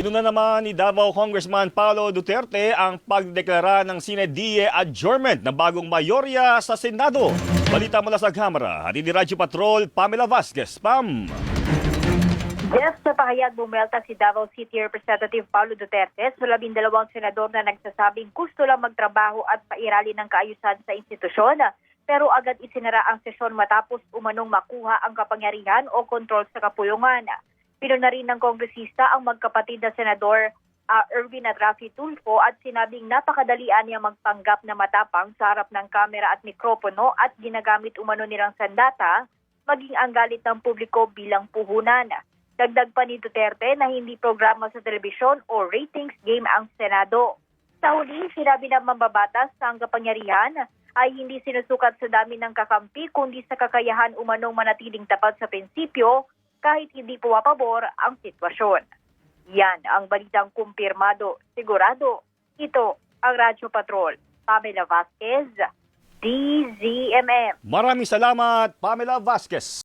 Inuna naman ni Davao Congressman Paulo Duterte ang pagdeklara ng sine die adjournment ng bagong mayorya sa Senado. Balita mula sa Kamara, hatid ni Radyo Patrol, Pamela Vasquez. Pam! Yes, sa pahayag bumelta si Davao City Representative Paulo Duterte sa 12 senador na nagsasabing gusto lang magtrabaho at pairali ng kaayusan sa institusyon. Pero agad isinara ang sesyon matapos umanong makuha ang kapangyarihan o kontrol sa kapulungan. Pinuna rin ng kongresista ang magkapatid na senador Erwin at Rafi Tulfo at sinabing napakadalian niya magpanggap na matapang sa harap ng kamera at mikropono at ginagamit umano nilang sandata maging ang galit ng publiko bilang puhunan. Dagdag pa ni Duterte na hindi programa sa telebisyon o ratings game ang Senado. Sa huli, sinabi ng mambabatas na ang kapangyarihan ay hindi sinusukat sa dami ng kakampi kundi sa kakayahan umanong manatiling tapat sa prinsipyo kahit hindi pumapabor ang sitwasyon. Yan ang balitang kumpirmado, sigurado. Ito ang Radyo Patrol. Pamela Vasquez, DZMM. Maraming salamat, Pamela Vasquez.